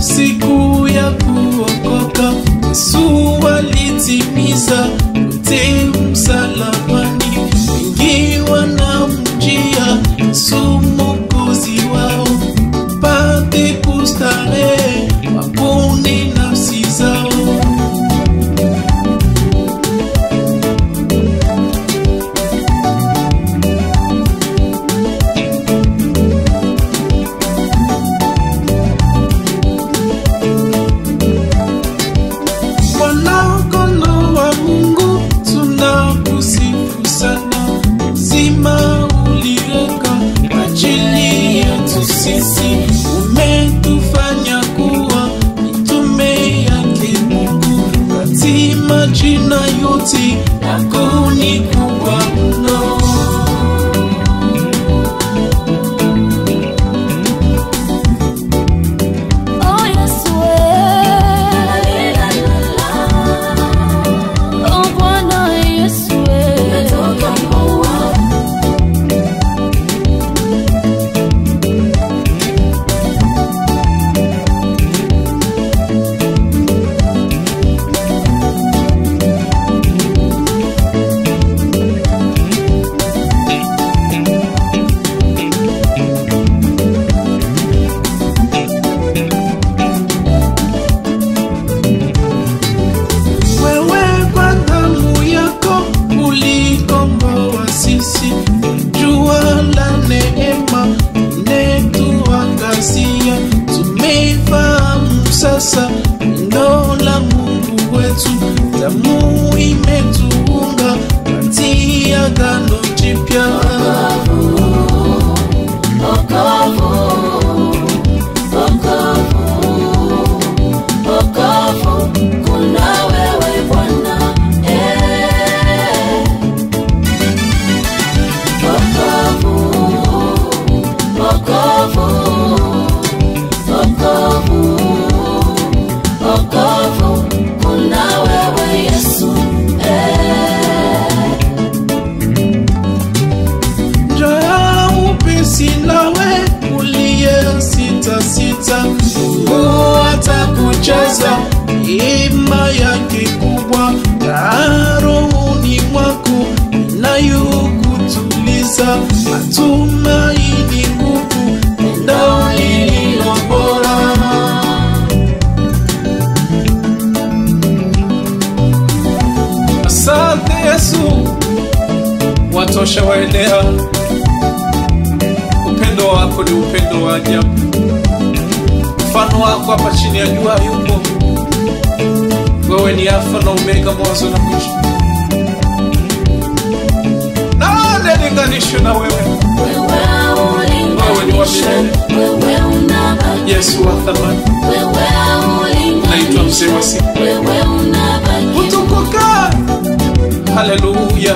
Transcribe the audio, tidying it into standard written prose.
Siku ya kuokoka Yesu alitimiza yote msalabani. Wengi wanamjia Yesu Mwokozi wao, pate kustarehe wapone nafsi zao. Umetufanya kuwa mitume yake Mungu, kati majina yote yako ni kubwa mno. Sasa neno la Mungu wetu, damu imetuunga kati ya agano jipya. Wokovu, kuna wewe Bwana. Wokovu, kuna wewe Yesu. Njoo upesi nawe uliye sita, Mungu atakujaza neema yake kubwa, rohoni mwako inayokutuliza matumaini, nguvu, neno lililo bora. Asante Yesu, watosha waenea. Upendo wako ni upendo wa ajabu. Mfano wako hapa chini ya jua yupo. Wewe ni Alfa na Omega, mwanzo na mwisho. Nani alinganishwe na wewe? Wewe ni wa milele. Yesu wa thamani. Naitwa mzee wa siku. Utukuka. Haleluya.